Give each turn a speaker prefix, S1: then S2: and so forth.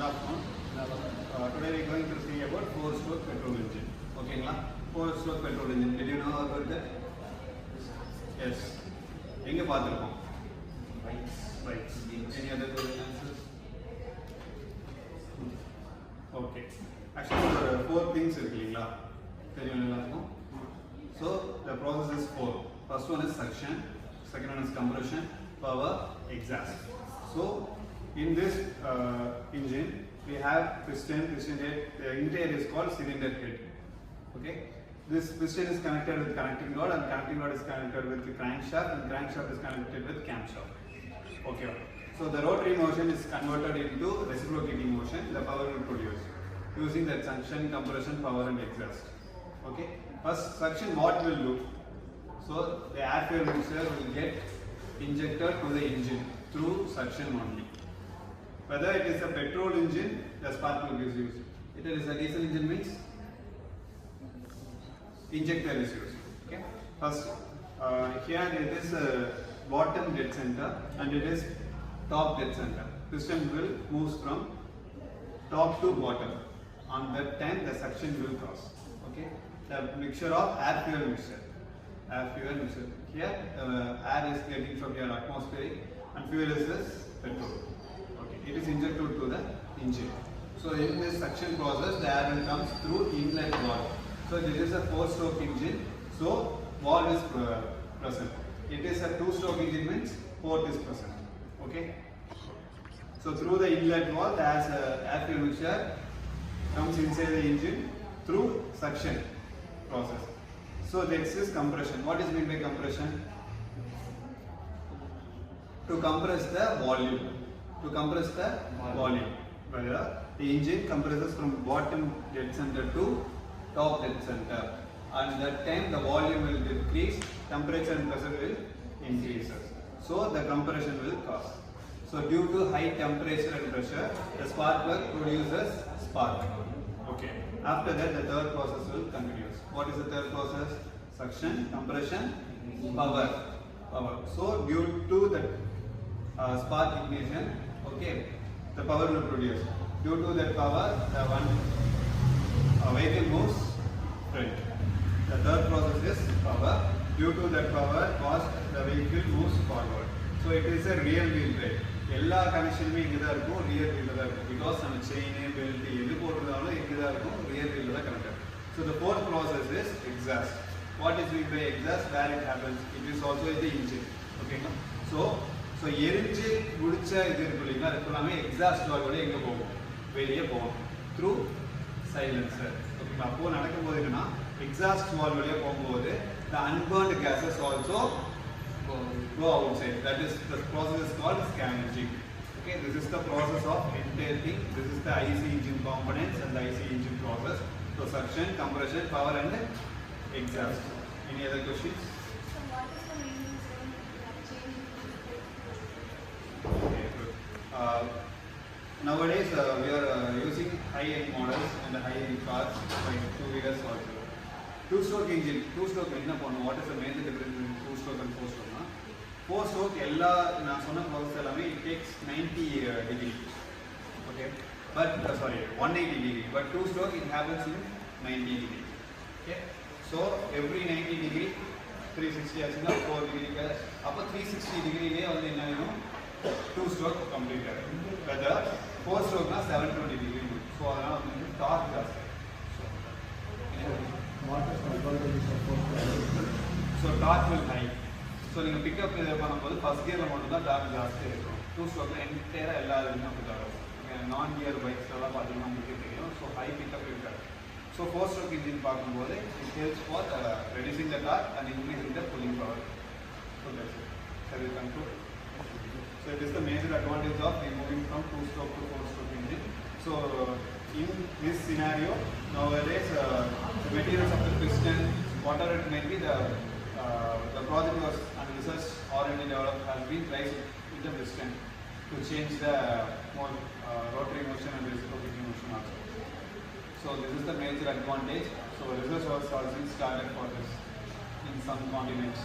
S1: afternoon. Today we are going to see about 4-stroke petrol engine. Okay, 4-stroke petrol engine. Did you know about that? Yes. Enga paathirukom? Bikes. Any other answers? Okay. Actually, there are 4 things irukku. So the process is 4. First one is suction, second one is compression, power, exhaust. So in this engine we have piston head. The interior is called cylinder head. Okay, this piston is connected with connecting rod, and connecting rod is connected with the crankshaft, and crankshaft is connected with camshaft. Okay, so the rotary motion is converted into reciprocating motion. The power will produce using that suction, compression, power and exhaust. Okay, first suction, what will do? So the air fuel mixture will get injected to the engine through suction only. Whether it is a petrol engine, the spark plug is used. If it is a diesel engine, means injector is used. Okay. First, here it is a bottom dead center and it is top dead center. Piston will move from top to bottom. On that time, the suction will cross. Okay. The mixture of air fuel mixture. Here, air is getting from your atmospheric and fuel is this petrol. Okay. It is injected to the engine. So in this suction process, the air will come through inlet valve. So this is a 4-stroke engine. So valve is present. It is a 2-stroke engine, means port is present. Okay. So through the inlet valve, the air fuel mixture comes inside the engine through suction process. So this is compression. What is meant by compression? To compress the volume. Whether the engine compresses from bottom dead center to top dead center. And that time the volume will decrease, temperature and pressure will increase. So the compression will cause. So due to high temperature and pressure, the spark plug produces spark. Okay. After that, the third process will continue. What is the third process? Suction, compression, power. So due to the spark ignition, okay, the power will produce. Due to that power, the one vehicle moves front. The third process is power. Due to that power, the vehicle moves forward. So it is a rear wheel drive. எல்லா கனெக்ஷனுமே இங்கே தான் இருக்கும், rear வீலில் தான் இருக்கும். Because நம்ம chain belt எது போட்டுருந்தாலும் இங்கே தான் இருக்கும், ரியர் வீலில் தான் connected. So the fourth process is exhaust. What is mean by exhaust? Where it happens, it is also இந்த இன்ஜின். ஓகேங்களா? ஸோ எரிஞ்சு முடிச்ச இது இருக்கு இல்லைங்களா, அது எல்லாமே எக்ஸாஸ்ட் வால்வோட எங்கே போகும்? வெளியே போகும் த்ரூ சைலன்சர். ஓகேங்களா? அப்போது நடக்கும்போது என்னன்னா, எக்ஸாஸ்ட் வால்வ் வழியாக போகும்போது the unburnt gases also go outside. That is, the process is called scavenging. Okay, this is the process of entire thing. This is the IC engine components and the IC engine process. So suction, compression, power and exhaust. Any other questions?
S2: So what is the main reason for changing?
S1: Okay, good. Nowadays we are using high-end models and high-end cars like 2-wheelers also. 2-stroke engine. 2-stroke என்ன பண்ணும்? What is the major difference between 2-stroke and 4-stroke? 4-stroke எல்லா நான் சொன்ன process எல்லாமே it takes 90 degree. Okay, but 180 degree. But 2-stroke it happens in 90 degree. Okay, so every 90 degree 360 ஆச்சுன்னா 4 degree அப்போ 360 degree வந்து என்ன ஆகும்? 2-stroke complete ஆகும். Whether 4-stroke னா 720 degree. ஸோ அதனால வந்து டார்க் ஜாஸ்தி. So torque will high. So you pick up பண்ணும்போது ஃபர்ஸ்ட் கியர்ல மட்டும் தான் டார்க் ஜாஸ்தி இருக்கும். 2-stroke என்டையரா எல்லா இதுலயும் அப்படி வரும். நான் கியர் பைக்ஸ் எல்லாம் பார்த்தீங்கன்னா உங்களுக்கு தெரியும். ஸோ ஹை பிக்கப் இருக்காது. ஸோ 4-stroke engine பார்க்கும்போது it helps for reducing the torque and increasing the pulling power. So that's it. Shall we conclude? So it is the major advantage of moving from 2-stroke to 4-stroke engine. So in this scenario, nowadays the materials of the piston, whatever it may be, the project was and research already developed has been tried with the piston to change the rotary motion and reciprocating motion also. So this is the major advantage. So research was also started for this in some continents.